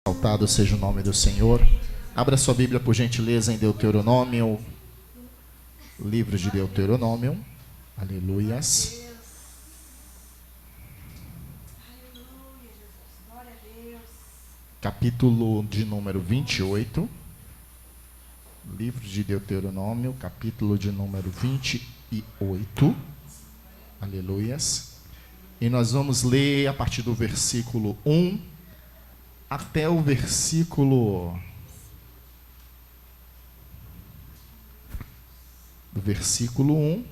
Exaltado seja o nome do Senhor. Abra sua Bíblia, por gentileza, em Deuteronômio. Livro de Deuteronômio. Aleluias. Capítulo de número 28. Livro de Deuteronômio, capítulo de número 28. Aleluias. E nós vamos ler a partir do versículo 1 até o versículo... do versículo 1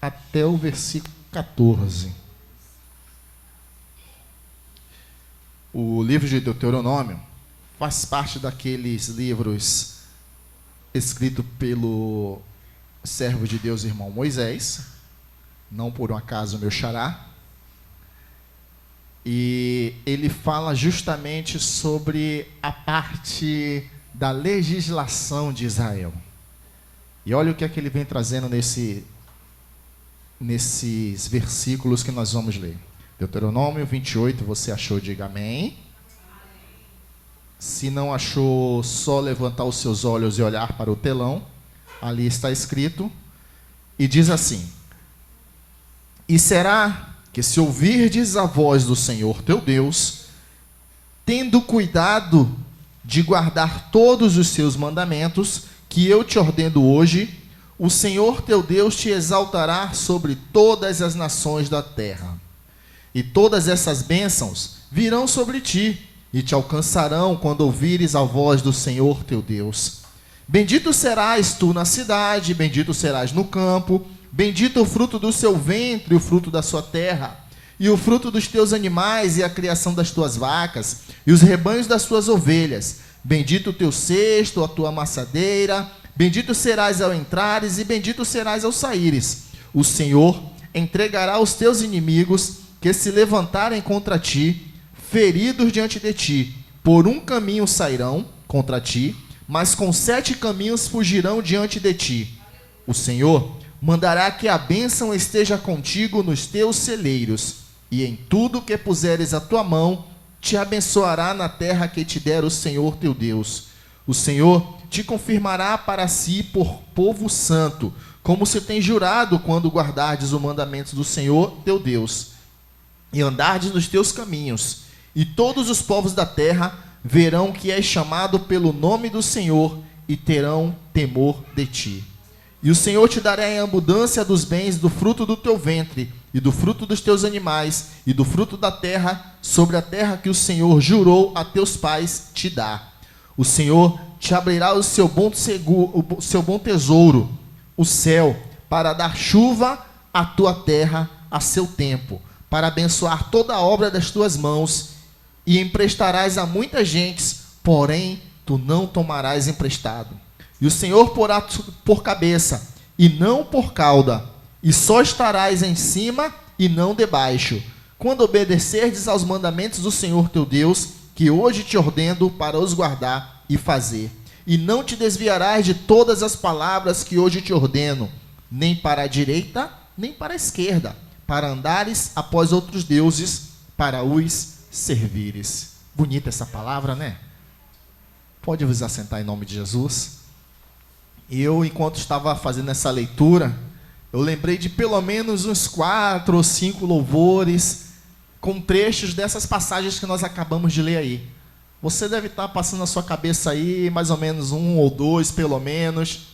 até o versículo 14. O livro de Deuteronômio faz parte daqueles livros escritos pelo servo de Deus, irmão Moisés, não por um acaso meu xará, e ele fala justamente sobre a parte da legislação de Israel. E olha o que é que ele vem trazendo nesses versículos que nós vamos ler. Deuteronômio 28, você achou? Diga amém. Se não achou, só levantar os seus olhos e olhar para o telão. Ali está escrito. E diz assim: E será que se ouvirdes a voz do Senhor teu Deus, tendo cuidado de guardar todos os seus mandamentos, que eu te ordeno hoje, o Senhor teu Deus te exaltará sobre todas as nações da terra. E todas essas bênçãos virão sobre ti, e te alcançarão quando ouvires a voz do Senhor teu Deus. Bendito serás tu na cidade, bendito serás no campo, bendito o fruto do seu ventre, o fruto da sua terra, e o fruto dos teus animais, e a criação das tuas vacas, e os rebanhos das tuas ovelhas. Bendito o teu cesto, a tua amassadeira, bendito serás ao entrares, e bendito serás ao saíres. O Senhor entregará os teus inimigos, que se levantarem contra ti, feridos diante de ti. Por um caminho sairão contra ti, mas com 7 caminhos fugirão diante de ti. O Senhor mandará que a bênção esteja contigo nos teus celeiros, e em tudo que puseres a tua mão, te abençoará na terra que te der o Senhor teu Deus. O Senhor te confirmará para si por povo santo, como se tem jurado quando guardardes os mandamentos do Senhor teu Deus, e andardes nos teus caminhos. E todos os povos da terra verão que és chamado pelo nome do Senhor, e terão temor de ti. E o Senhor te dará em abundância dos bens do fruto do teu ventre, e do fruto dos teus animais, e do fruto da terra, sobre a terra que o Senhor jurou a teus pais te dar. O Senhor te abrirá o seu bom tesouro, o céu, para dar chuva à tua terra a seu tempo, para abençoar toda a obra das tuas mãos, e emprestarás a muitas gentes, porém tu não tomarás emprestado. E o Senhor porá por cabeça, e não por cauda, e só estarás em cima e não debaixo, quando obedecerdes aos mandamentos do Senhor teu Deus, que hoje te ordeno para os guardar e fazer. E não te desviarás de todas as palavras que hoje te ordeno, nem para a direita, nem para a esquerda, para andares após outros deuses, para os servires. Bonita essa palavra, né? Pode vos assentar em nome de Jesus. Eu, enquanto estava fazendo essa leitura, eu lembrei de pelo menos uns 4 ou 5 louvores com trechos dessas passagens que nós acabamos de ler aí. Você deve estar passando na sua cabeça aí mais ou menos 1 ou 2, pelo menos.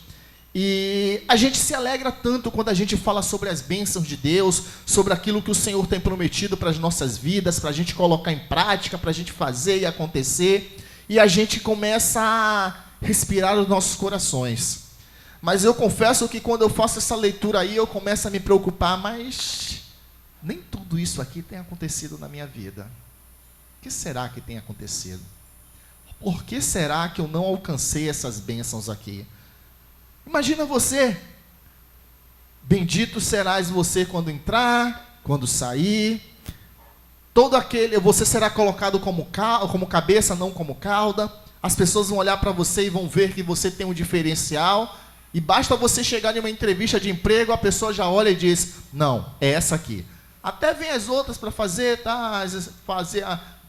E a gente se alegra tanto quando a gente fala sobre as bênçãos de Deus, sobre aquilo que o Senhor tem prometido para as nossas vidas, para a gente colocar em prática, para a gente fazer e acontecer. E a gente começa a respirar os nossos corações. Mas eu confesso que quando eu faço essa leitura aí, eu começo a me preocupar, mas nem tudo isso aqui tem acontecido na minha vida. O que será que tem acontecido? Por que será que eu não alcancei essas bênçãos aqui? Imagina você, bendito serás você quando entrar, quando sair, você será colocado como cabeça, não como cauda. As pessoas vão olhar para você e vão ver que você tem um diferencial, e basta você chegar em uma entrevista de emprego, a pessoa já olha e diz, não, é essa aqui. Até vem as outras para fazer, tá,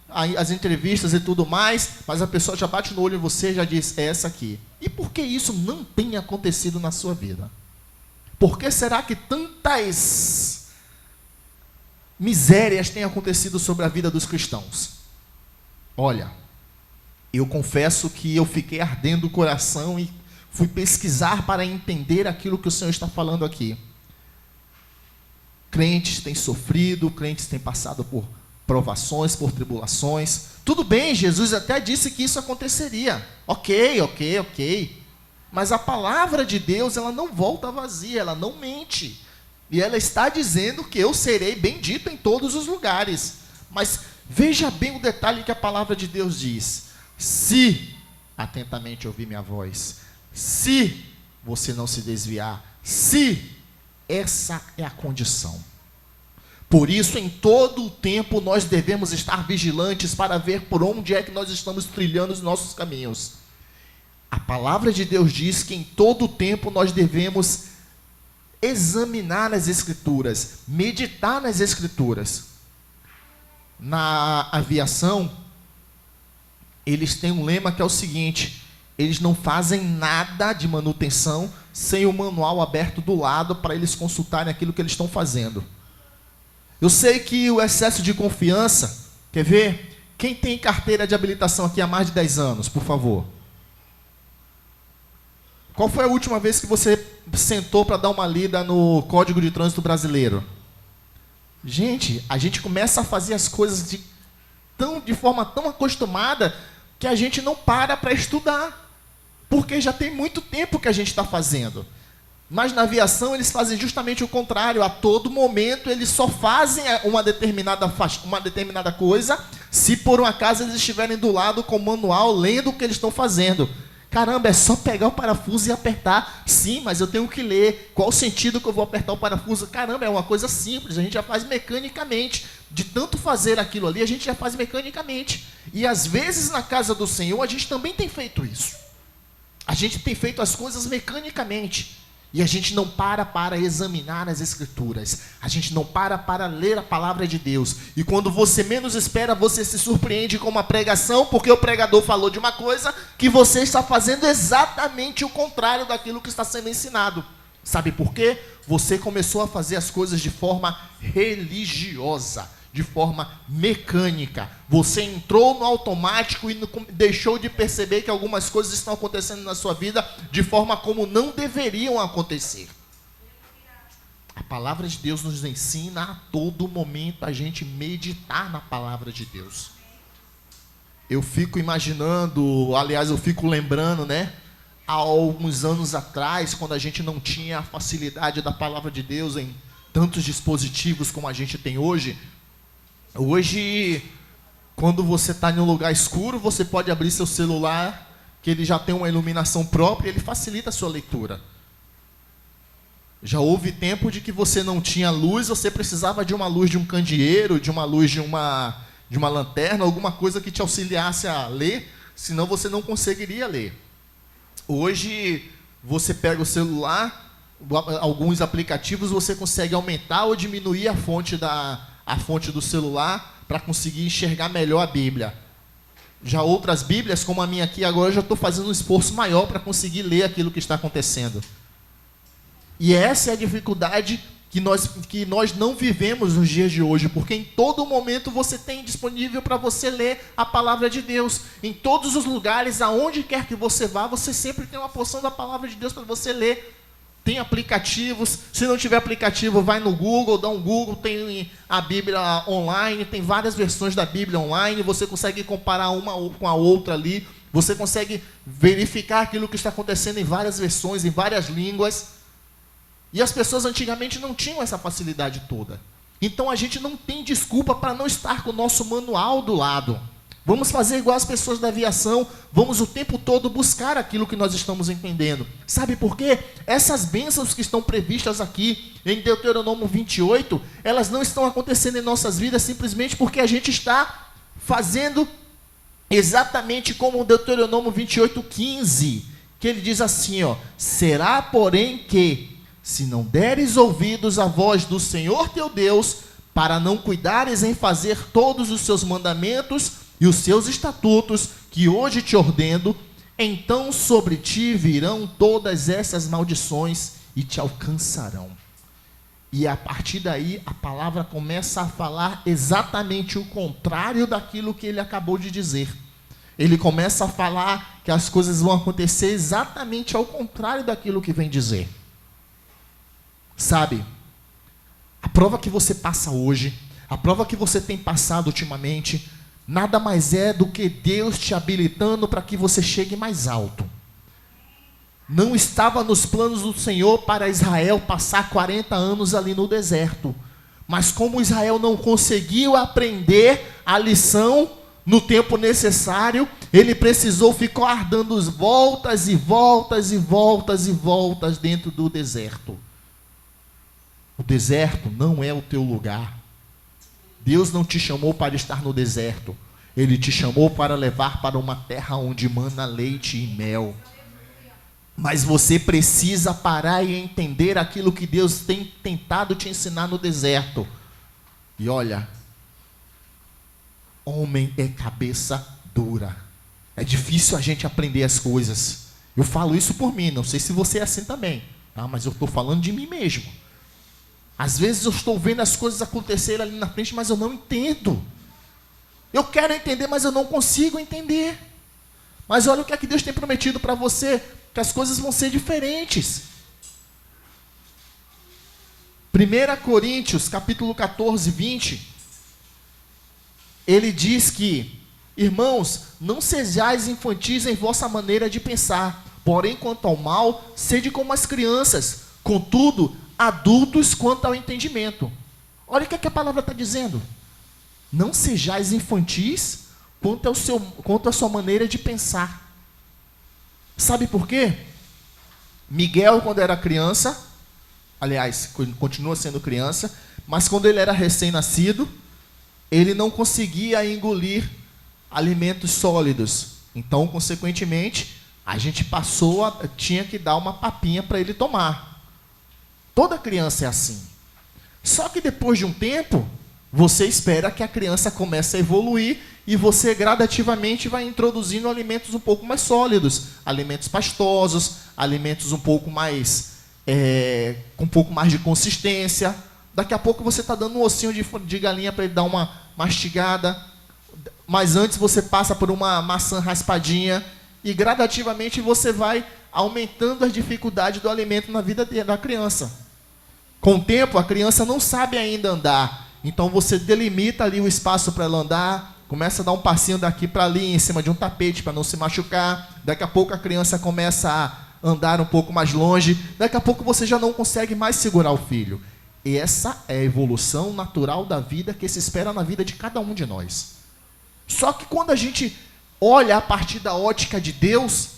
as entrevistas e tudo mais, mas a pessoa já bate no olho em você e já diz, é essa aqui. E por que isso não tem acontecido na sua vida? Por que será que tantas misérias têm acontecido sobre a vida dos cristãos? Olha, eu confesso que eu fiquei ardendo o coração e fui pesquisar para entender aquilo que o Senhor está falando aqui. Crentes têm sofrido, crentes têm passado por provações, por tribulações. Tudo bem, Jesus até disse que isso aconteceria. Ok. Mas a palavra de Deus, ela não volta vazia, ela não mente. E ela está dizendo que eu serei bendito em todos os lugares. Mas veja bem o detalhe que a palavra de Deus diz. Se atentamente ouvir minha voz, se você não se desviar, se essa é a condição. Por isso, em todo o tempo, nós devemos estar vigilantes para ver por onde é que nós estamos trilhando os nossos caminhos. A palavra de Deus diz que em todo o tempo nós devemos examinar as Escrituras, meditar nas Escrituras. Na aviação, eles têm um lema que é o seguinte: eles não fazem nada de manutenção sem o manual aberto do lado para eles consultarem aquilo que eles estão fazendo. Eu sei que o excesso de confiança, quer ver? Quem tem carteira de habilitação aqui há mais de 10 anos, por favor? Qual foi a última vez que você sentou para dar uma lida no Código de Trânsito Brasileiro? Gente, a gente começa a fazer as coisas de forma tão acostumada que a gente não para estudar. Porque já tem muito tempo que a gente está fazendo. Mas na aviação eles fazem justamente o contrário. A todo momento eles só fazem uma determinada coisa se por um acaso eles estiverem do lado com o manual lendo o que eles estão fazendo. Caramba, é só pegar o parafuso e apertar. Sim, mas eu tenho que ler. Qual o sentido que eu vou apertar o parafuso? Caramba, é uma coisa simples, a gente já faz mecanicamente. De tanto fazer aquilo ali, a gente já faz mecanicamente. E às vezes na casa do Senhor a gente também tem feito isso. A gente tem feito as coisas mecanicamente. E a gente não para examinar as Escrituras. A gente não para ler a palavra de Deus. E quando você menos espera, você se surpreende com uma pregação, porque o pregador falou de uma coisa que você está fazendo exatamente o contrário daquilo que está sendo ensinado. Sabe por quê? Você começou a fazer as coisas de forma religiosa, de forma mecânica. Você entrou no automático e deixou de perceber que algumas coisas estão acontecendo na sua vida de forma como não deveriam acontecer. A palavra de Deus nos ensina a todo momento a gente meditar na palavra de Deus. Eu fico imaginando, aliás, eu fico lembrando, há alguns anos atrás, quando a gente não tinha a facilidade da palavra de Deus em tantos dispositivos como a gente tem hoje. Hoje, quando você está em um lugar escuro, você pode abrir seu celular, que ele já tem uma iluminação própria, e ele facilita a sua leitura. Já houve tempo de que você não tinha luz, você precisava de uma luz de um candeeiro, de uma luz de uma lanterna, alguma coisa que te auxiliasse a ler, senão você não conseguiria ler. Hoje, você pega o celular, alguns aplicativos, você consegue aumentar ou diminuir a fonte do celular para conseguir enxergar melhor a Bíblia. Já outras Bíblias, como a minha aqui agora, eu já estou fazendo um esforço maior para conseguir ler aquilo que está acontecendo. E essa é a dificuldade que nós não vivemos nos dias de hoje, porque em todo momento você tem disponível para você ler a palavra de Deus. Em todos os lugares, aonde quer que você vá, você sempre tem uma porção da palavra de Deus para você ler. Tem aplicativos, se não tiver aplicativo, vai no Google, dá um Google, tem a Bíblia online, tem várias versões da Bíblia online, você consegue comparar uma com a outra ali, você consegue verificar aquilo que está acontecendo em várias versões, em várias línguas. E as pessoas antigamente não tinham essa facilidade toda. Então a gente não tem desculpa para não estar com o nosso manual do lado. Vamos fazer igual as pessoas da aviação, vamos o tempo todo buscar aquilo que nós estamos entendendo. Sabe por quê? Essas bênçãos que estão previstas aqui em Deuteronômio 28, elas não estão acontecendo em nossas vidas simplesmente porque a gente está fazendo exatamente como o Deuteronômio 28:15, que ele diz assim, será porém que, se não deres ouvidos à voz do Senhor teu Deus, para não cuidares em fazer todos os seus mandamentos e os seus estatutos, que hoje te ordeno, então sobre ti virão todas essas maldições e te alcançarão. E a partir daí, a palavra começa a falar exatamente o contrário daquilo que ele acabou de dizer. Ele começa a falar que as coisas vão acontecer exatamente ao contrário daquilo que vem dizer. Sabe, a prova que você passa hoje, a prova que você tem passado ultimamente, nada mais é do que Deus te habilitando para que você chegue mais alto. Não estava nos planos do Senhor para Israel passar 40 anos ali no deserto. Mas como Israel não conseguiu aprender a lição no tempo necessário, ele precisou ficar dando voltas e voltas e voltas e voltas dentro do deserto. O deserto não é o teu lugar. Deus não te chamou para estar no deserto. Ele te chamou para levar para uma terra onde mana leite e mel. Mas você precisa parar e entender aquilo que Deus tem tentado te ensinar no deserto. E olha, homem é cabeça dura. É difícil a gente aprender as coisas. Eu falo isso por mim, não sei se você é assim também. Ah, mas eu estou falando de mim mesmo. Às vezes eu estou vendo as coisas acontecerem ali na frente, mas eu não entendo. Eu quero entender, mas eu não consigo entender. Mas olha o que é que Deus tem prometido para você, que as coisas vão ser diferentes. 1 Coríntios, capítulo 14, 20, ele diz que, irmãos, não sejais infantis em vossa maneira de pensar, porém, quanto ao mal, sede como as crianças, contudo, adultos quanto ao entendimento. Olha o que é que a palavra está dizendo. Não sejais infantis quanto à sua maneira de pensar. Sabe por quê? Miguel, quando era criança, aliás, continua sendo criança, mas quando ele era recém-nascido, ele não conseguia engolir alimentos sólidos. Então, consequentemente, a gente tinha que dar uma papinha para ele tomar. Toda criança é assim. Só que depois de um tempo, você espera que a criança comece a evoluir e você gradativamente vai introduzindo alimentos um pouco mais sólidos, alimentos pastosos, alimentos um pouco mais, com um pouco mais de consistência. Daqui a pouco você está dando um ossinho de galinha para ele dar uma mastigada, mas antes você passa por uma maçã raspadinha e gradativamente você vai aumentando as dificuldades do alimento na vida da criança. Com o tempo, a criança não sabe ainda andar, então você delimita ali o espaço para ela andar, começa a dar um passinho daqui para ali, em cima de um tapete, para não se machucar. Daqui a pouco a criança começa a andar um pouco mais longe. Daqui a pouco você já não consegue mais segurar o filho. E essa é a evolução natural da vida que se espera na vida de cada um de nós. Só que quando a gente olha a partir da ótica de Deus,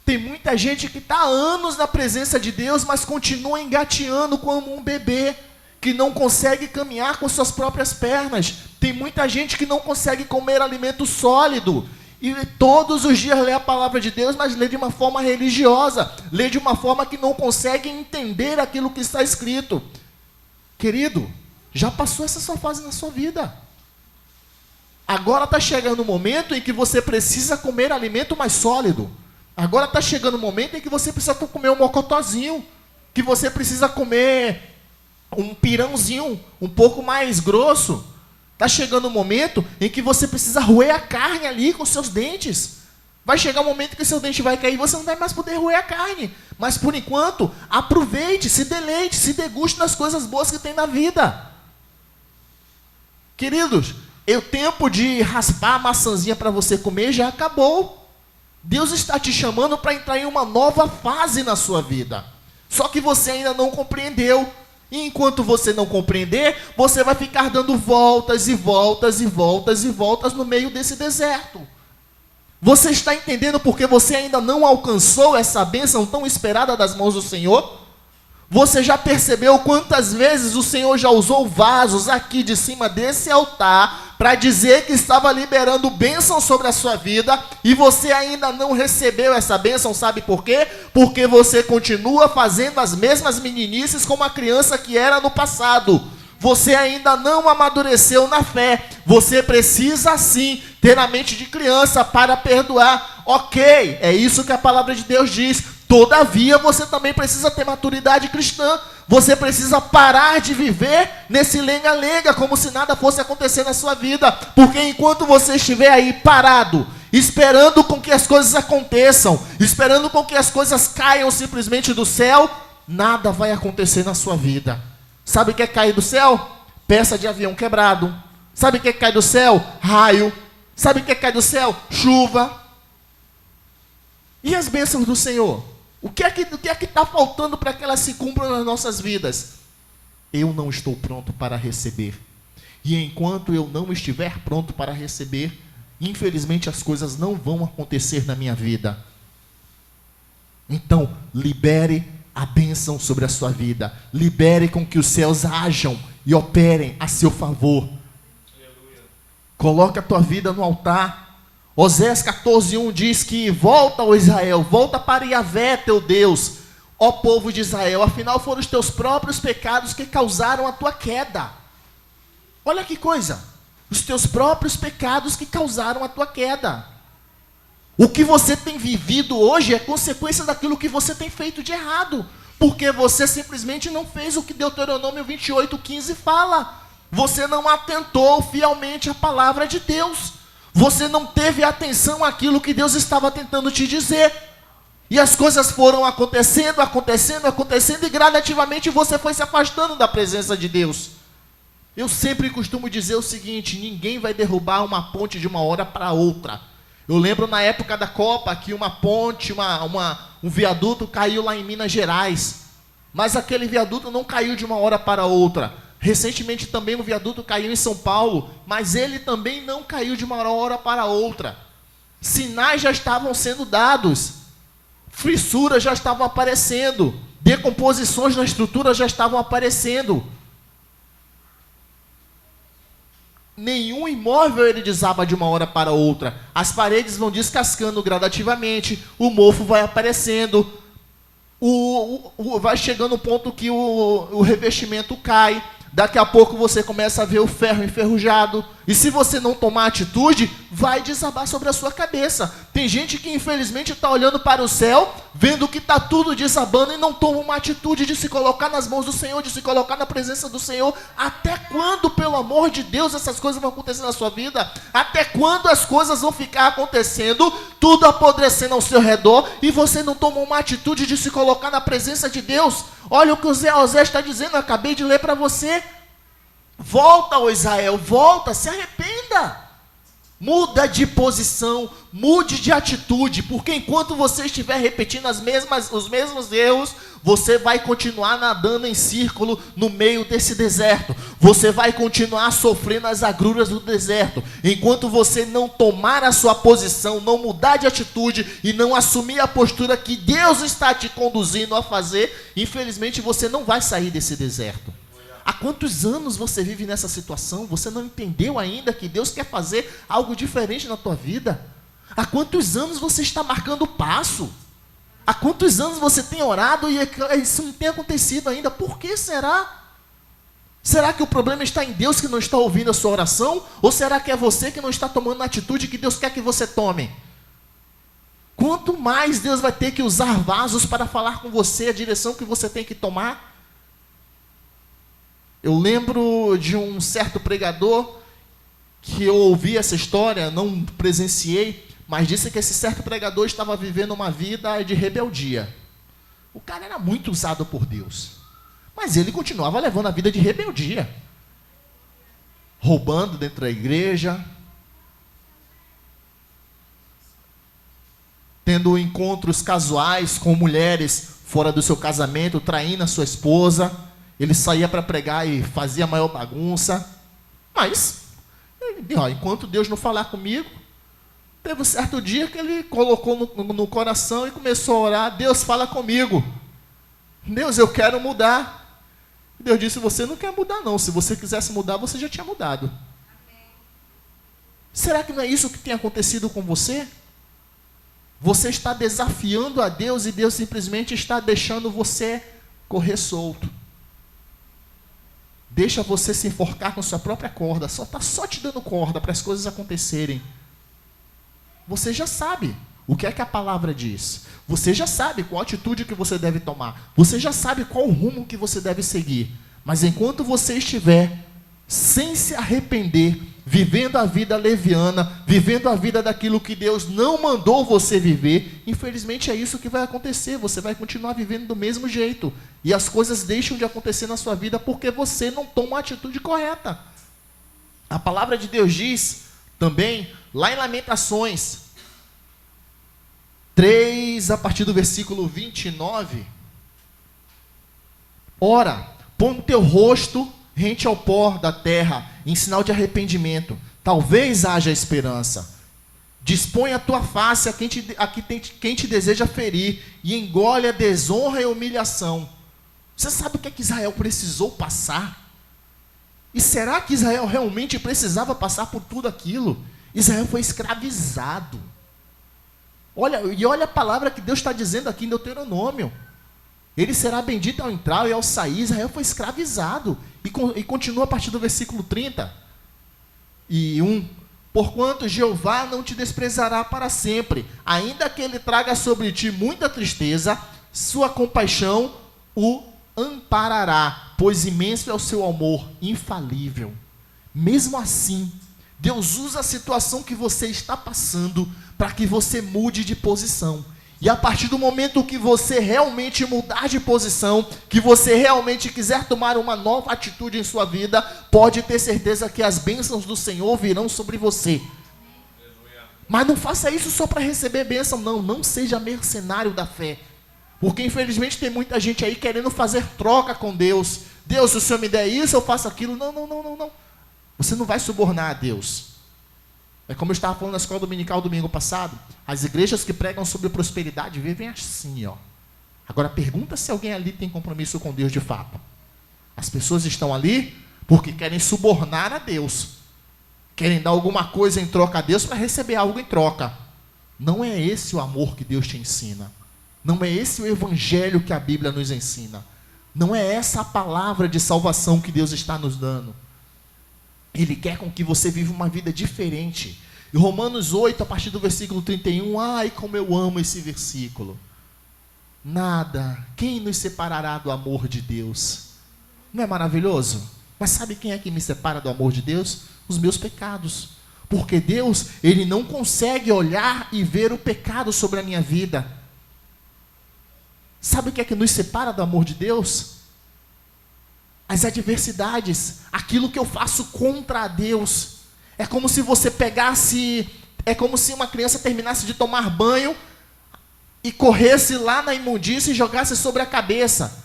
tem muita gente que está há anos na presença de Deus, mas continua engateando como um bebê, que não consegue caminhar com suas próprias pernas. Tem muita gente que não consegue comer alimento sólido. E todos os dias lê a palavra de Deus, mas lê de uma forma religiosa. Lê de uma forma que não consegue entender aquilo que está escrito. Querido, já passou essa sua fase na sua vida. Agora está chegando o momento em que você precisa comer alimento mais sólido. Agora está chegando o momento em que você precisa comer um mocotozinho. Que você precisa comer um pirãozinho um pouco mais grosso. Está chegando o momento em que você precisa roer a carne ali com seus dentes. Vai chegar um momento que seu dente vai cair e você não vai mais poder roer a carne. Mas por enquanto, aproveite, se deleite, se deguste das coisas boas que tem na vida. Queridos, o tempo de raspar a maçãzinha para você comer já acabou. Deus está te chamando para entrar em uma nova fase na sua vida. Só que você ainda não compreendeu. E enquanto você não compreender, você vai ficar dando voltas e voltas e voltas e voltas no meio desse deserto. Você está entendendo porque você ainda não alcançou essa bênção tão esperada das mãos do Senhor? Você já percebeu quantas vezes o Senhor já usou vasos aqui de cima desse altar para dizer que estava liberando bênção sobre a sua vida e você ainda não recebeu essa bênção? Sabe por quê? Porque você continua fazendo as mesmas meninices como a criança que era no passado. você ainda não amadureceu na fé. Você precisa sim ter a mente de criança para perdoar. Ok, é isso que a palavra de Deus diz. Todavia, você também precisa ter maturidade cristã. Você precisa parar de viver nesse lenga-lenga, como se nada fosse acontecer na sua vida. Porque enquanto você estiver aí parado, esperando com que as coisas aconteçam, esperando com que as coisas caiam simplesmente do céu, nada vai acontecer na sua vida. Sabe o que é cair do céu? Peça de avião quebrado. Sabe o que é cair do céu? Raio. Sabe o que é cair do céu? Chuva. E as bênçãos do Senhor? O que é que está faltando para que elas se cumpram nas nossas vidas? Eu não estou pronto para receber. E enquanto eu não estiver pronto para receber, infelizmente as coisas não vão acontecer na minha vida. Então, libere a bênção sobre a sua vida. Libere com que os céus hajam e operem a seu favor. Aleluia. Coloque a tua vida no altar. Oséias 14:1 diz que volta, ó Israel, volta para Yahvé, teu Deus, ó povo de Israel, afinal foram os teus próprios pecados que causaram a tua queda. Olha que coisa, os teus próprios pecados que causaram a tua queda. O que você tem vivido hoje é consequência daquilo que você tem feito de errado, porque você simplesmente não fez o que Deuteronômio 28:15 fala. Você não atentou fielmente à palavra de Deus. Você não teve atenção àquilo que Deus estava tentando te dizer. E as coisas foram acontecendo, e gradativamente você foi se afastando da presença de Deus. Eu sempre costumo dizer o seguinte: ninguém vai derrubar uma ponte de uma hora para outra. Eu lembro na época da Copa que uma ponte, um viaduto caiu lá em Minas Gerais. Mas aquele viaduto não caiu de uma hora para outra. Recentemente também um viaduto caiu em São Paulo, mas ele também não caiu de uma hora para outra. Sinais já estavam sendo dados, fissuras já estavam aparecendo, decomposições na estrutura já estavam aparecendo. Nenhum imóvel ele desaba de uma hora para outra. As paredes vão descascando gradativamente, o mofo vai aparecendo, vai chegando o ponto que o revestimento cai. Daqui a pouco você começa a ver o ferro enferrujado. E se você não tomar atitude, vai desabar sobre a sua cabeça. Tem gente que infelizmente está olhando para o céu, vendo que está tudo desabando e não toma uma atitude de se colocar nas mãos do Senhor, de se colocar na presença do Senhor. Até quando, pelo amor de Deus, essas coisas vão acontecer na sua vida? Até quando as coisas vão ficar acontecendo, tudo apodrecendo ao seu redor, e você não toma uma atitude de se colocar na presença de Deus? Olha o que o Oséias está dizendo, eu acabei de ler para você. Volta, ó Israel, volta, se arrependa. Muda de posição, mude de atitude, porque enquanto você estiver repetindo os mesmos erros, você vai continuar nadando em círculo no meio desse deserto. Você vai continuar sofrendo as agruras do deserto. Enquanto você não tomar a sua posição, não mudar de atitude e não assumir a postura que Deus está te conduzindo a fazer, infelizmente você não vai sair desse deserto. Há quantos anos você vive nessa situação? Você não entendeu ainda que Deus quer fazer algo diferente na tua vida? Há quantos anos você está marcando o passo? Há quantos anos você tem orado e isso não tem acontecido ainda? Por que será? Será que o problema está em Deus que não está ouvindo a sua oração? Ou será que é você que não está tomando a atitude que Deus quer que você tome? Quanto mais Deus vai ter que usar vasos para falar com você a direção que você tem que tomar? Eu lembro de um certo pregador que eu ouvi essa história, não presenciei, mas disse que esse certo pregador estava vivendo uma vida de rebeldia. O cara era muito usado por Deus, mas ele continuava levando a vida de rebeldia. Roubando dentro da igreja, tendo encontros casuais com mulheres fora do seu casamento, traindo a sua esposa. Ele saía para pregar e fazia a maior bagunça. Mas, enquanto Deus não falar comigo, teve um certo dia que ele colocou no coração e começou a orar: Deus, fala comigo. Deus, eu quero mudar. Deus disse: você não quer mudar não. Se você quisesse mudar, você já tinha mudado. Amém. Será que não é isso que tem acontecido com você? Você está desafiando a Deus e Deus simplesmente está deixando você correr solto. deixa você se enforcar com sua própria corda, está só te dando corda para as coisas acontecerem. Você já sabe o que é que a palavra diz. Você já sabe qual atitude que você deve tomar. Você já sabe qual rumo que você deve seguir. Mas enquanto você estiver sem se arrepender, vivendo a vida leviana, vivendo a vida daquilo que Deus não mandou você viver, infelizmente é isso que vai acontecer. Você vai continuar vivendo do mesmo jeito. E as coisas deixam de acontecer na sua vida porque você não toma a atitude correta. A palavra de Deus diz também, lá em Lamentações 3, a partir do versículo 29, ora, põe o teu rosto rente ao pó da terra, em sinal de arrependimento, talvez haja esperança. Dispõe a tua face a quem te deseja ferir, e engole a desonra e a humilhação. Você sabe o que é que Israel precisou passar? E será que Israel realmente precisava passar por tudo aquilo? Israel foi escravizado. Olha a palavra que Deus está dizendo aqui em Deuteronômio. Ele será bendito ao entrar e ao sair. Israel foi escravizado. E continua a partir do versículo 30. E 1. Porquanto Jeová não te desprezará para sempre, ainda que ele traga sobre ti muita tristeza, sua compaixão o amparará, pois imenso é o seu amor, infalível. Mesmo assim, Deus usa a situação que você está passando para que você mude de posição. E a partir do momento que você realmente mudar de posição, que você realmente quiser tomar uma nova atitude em sua vida, pode ter certeza que as bênçãos do Senhor virão sobre você. Mas não faça isso só para receber bênção, não seja mercenário da fé. Porque infelizmente tem muita gente aí querendo fazer troca com Deus. Deus, se o Senhor me der isso, eu faço aquilo. Não. Você não vai subornar a Deus. É como eu estava falando na escola dominical domingo passado. As igrejas que pregam sobre prosperidade vivem assim, ó. Agora pergunta se alguém ali tem compromisso com Deus de fato. As pessoas estão ali porque querem subornar a Deus. Querem dar alguma coisa em troca a Deus para receber algo em troca. Não é esse o amor que Deus te ensina. Não é esse o evangelho que a Bíblia nos ensina. Não é essa a palavra de salvação que Deus está nos dando. Ele quer com que você viva uma vida diferente. E Romanos 8, a partir do versículo 31, ai como eu amo esse versículo. Nada, quem nos separará do amor de Deus? Não é maravilhoso? Mas sabe quem é que me separa do amor de Deus? Os meus pecados. Porque Deus, Ele não consegue olhar e ver o pecado sobre a minha vida. Sabe o que é que nos separa do amor de Deus? As adversidades, aquilo que eu faço contra Deus. É como se você pegasse, é como se uma criança terminasse de tomar banho e corresse lá na imundícia e jogasse sobre a cabeça.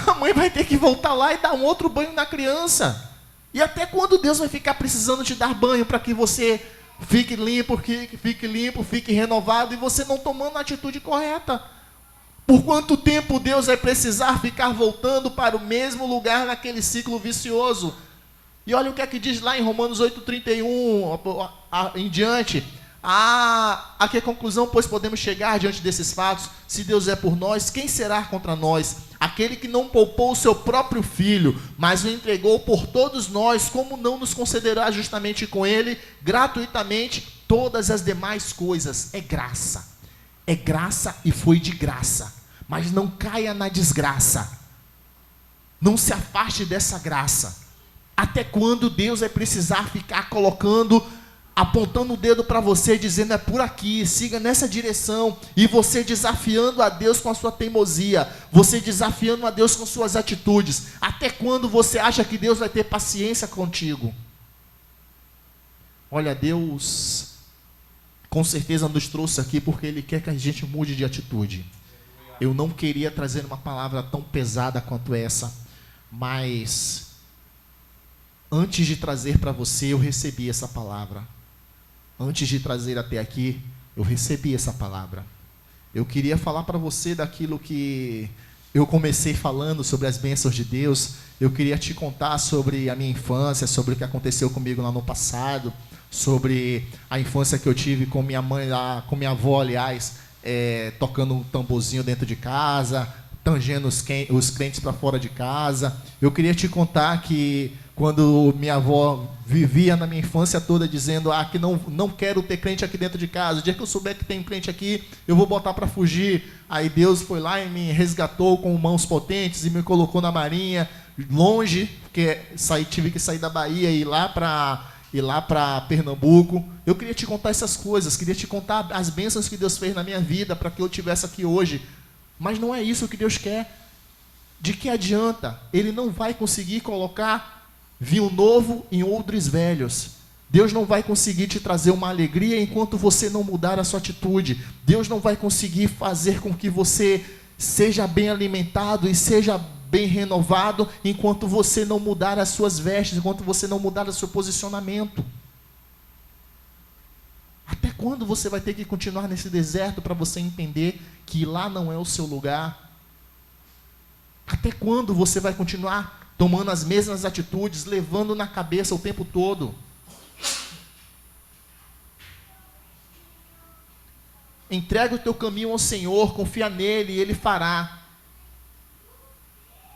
A mãe vai ter que voltar lá e dar um outro banho na criança. E até quando Deus vai ficar precisando te dar banho para que você fique limpo, fique renovado e você não tomando a atitude correta? Por quanto tempo Deus vai precisar ficar voltando para o mesmo lugar naquele ciclo vicioso? E olha o que é que diz lá em Romanos 8:31 em diante. A que conclusão, pois, podemos chegar diante desses fatos? Se Deus é por nós, quem será contra nós? Aquele que não poupou o seu próprio filho, mas o entregou por todos nós, como não nos concederá justamente com ele, gratuitamente, todas as demais coisas? É graça. É graça e foi de graça. Mas não caia na desgraça. Não se afaste dessa graça. Até quando Deus vai precisar ficar apontando o dedo para você, dizendo é por aqui, siga nessa direção, e você desafiando a Deus com a sua teimosia, você desafiando a Deus com suas atitudes? Até quando você acha que Deus vai ter paciência contigo? Olha, Deus com certeza nos trouxe aqui porque Ele quer que a gente mude de atitude. Eu não queria trazer uma palavra tão pesada quanto essa, mas antes de trazer para você, eu recebi essa palavra. Antes de trazer até aqui, eu recebi essa palavra. Eu queria falar para você daquilo que eu comecei falando sobre as bênçãos de Deus. Eu queria te contar sobre a minha infância, sobre o que aconteceu comigo lá no passado, sobre a infância que eu tive com minha mãe lá, com minha avó, aliás, tocando um tamborzinho dentro de casa, tangendo os crentes para fora de casa. Eu queria te contar que quando minha avó vivia na minha infância toda dizendo que não quero ter crente aqui dentro de casa, o dia que eu souber que tem crente aqui, eu vou botar para fugir. Aí Deus foi lá e me resgatou com mãos potentes e me colocou na marinha, longe, porque tive que sair da Bahia e ir lá para Pernambuco. Eu queria te contar essas coisas, queria te contar as bênçãos que Deus fez na minha vida para que eu estivesse aqui hoje. Mas não é isso que Deus quer. De que adianta? Ele não vai conseguir colocar vinho novo em odres velhos. Deus não vai conseguir te trazer uma alegria enquanto você não mudar a sua atitude. Deus não vai conseguir fazer com que você seja bem alimentado e seja bem renovado enquanto você não mudar as suas vestes, enquanto você não mudar o seu posicionamento. Até quando você vai ter que continuar nesse deserto para você entender que lá não é o seu lugar? Até quando você vai continuar tomando as mesmas atitudes, levando na cabeça o tempo todo? Entrega o teu caminho ao Senhor, confia nele e Ele fará.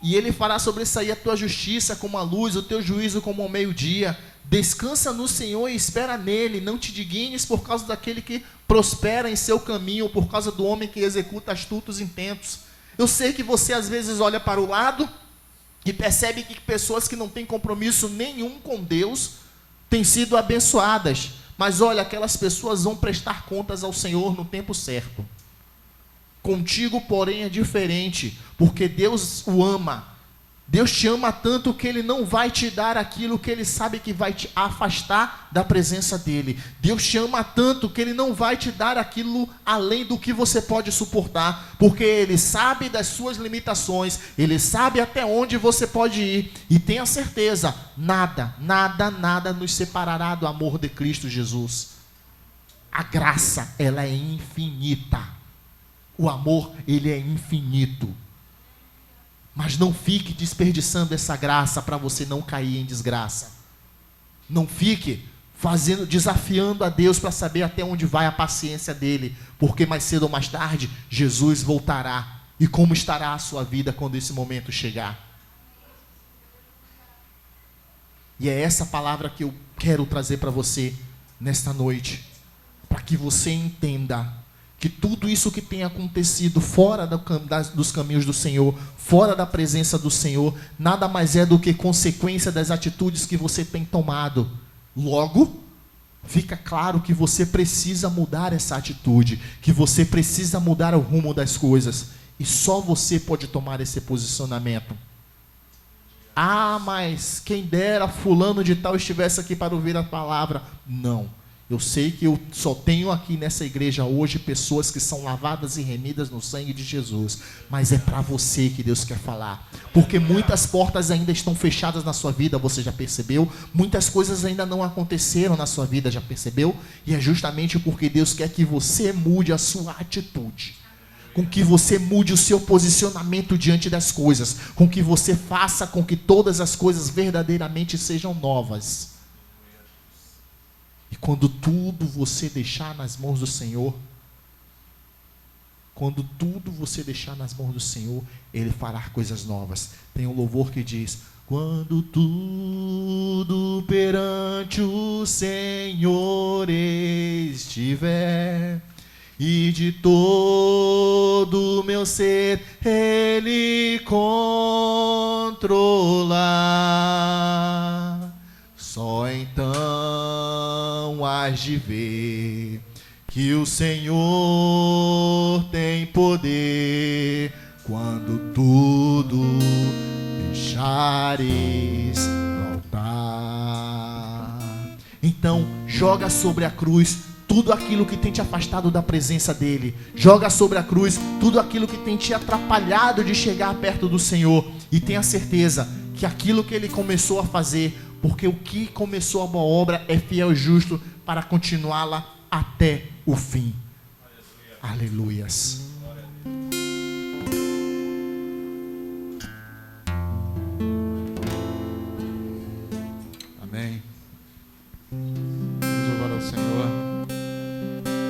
E Ele fará sobressair a tua justiça como a luz, o teu juízo como o meio-dia. Descansa no Senhor e espera nele. Não te dignes por causa daquele que prospera em seu caminho, ou por causa do homem que executa astutos intentos. Eu sei que você às vezes olha para o lado e percebe que pessoas que não têm compromisso nenhum com Deus têm sido abençoadas. Mas olha, aquelas pessoas vão prestar contas ao Senhor no tempo certo. Contigo, porém, é diferente, porque Deus o ama. Deus te ama tanto que Ele não vai te dar aquilo que Ele sabe que vai te afastar da presença dEle. Deus te ama tanto que Ele não vai te dar aquilo além do que você pode suportar, porque Ele sabe das suas limitações, Ele sabe até onde você pode ir, e tenha certeza, nada nos separará do amor de Cristo Jesus. A graça, ela é infinita. O amor, ele é infinito. Mas não fique desperdiçando essa graça para você não cair em desgraça. Não fique desafiando a Deus para saber até onde vai a paciência dele, porque mais cedo ou mais tarde Jesus voltará. E como estará a sua vida quando esse momento chegar? E é essa palavra que eu quero trazer para você nesta noite, para que você entenda que tudo isso que tem acontecido fora dos caminhos do Senhor, fora da presença do Senhor, nada mais é do que consequência das atitudes que você tem tomado. Logo, fica claro que você precisa mudar essa atitude, que você precisa mudar o rumo das coisas, e só você pode tomar esse posicionamento. Mas quem dera fulano de tal estivesse aqui para ouvir a palavra. Não. Eu sei que eu só tenho aqui nessa igreja hoje pessoas que são lavadas e remidas no sangue de Jesus. Mas é para você que Deus quer falar. Porque muitas portas ainda estão fechadas na sua vida, você já percebeu? Muitas coisas ainda não aconteceram na sua vida, já percebeu? E é justamente porque Deus quer que você mude a sua atitude. Com que você mude o seu posicionamento diante das coisas. Com que você faça com que todas as coisas verdadeiramente sejam novas. E quando tudo você deixar nas mãos do Senhor, Ele fará coisas novas. Tem um louvor que diz: quando tudo perante o Senhor estiver, e de todo o meu ser Ele controlar, só então hás de ver que o Senhor tem poder. Quando tudo deixares no altar, então joga sobre a cruz tudo aquilo que tem te afastado da presença dEle. Joga sobre a cruz tudo aquilo que tem te atrapalhado de chegar perto do Senhor. E tenha certeza que aquilo que Ele começou a fazer, porque o que começou a boa obra é fiel e justo para continuá-la até o fim. Aleluias.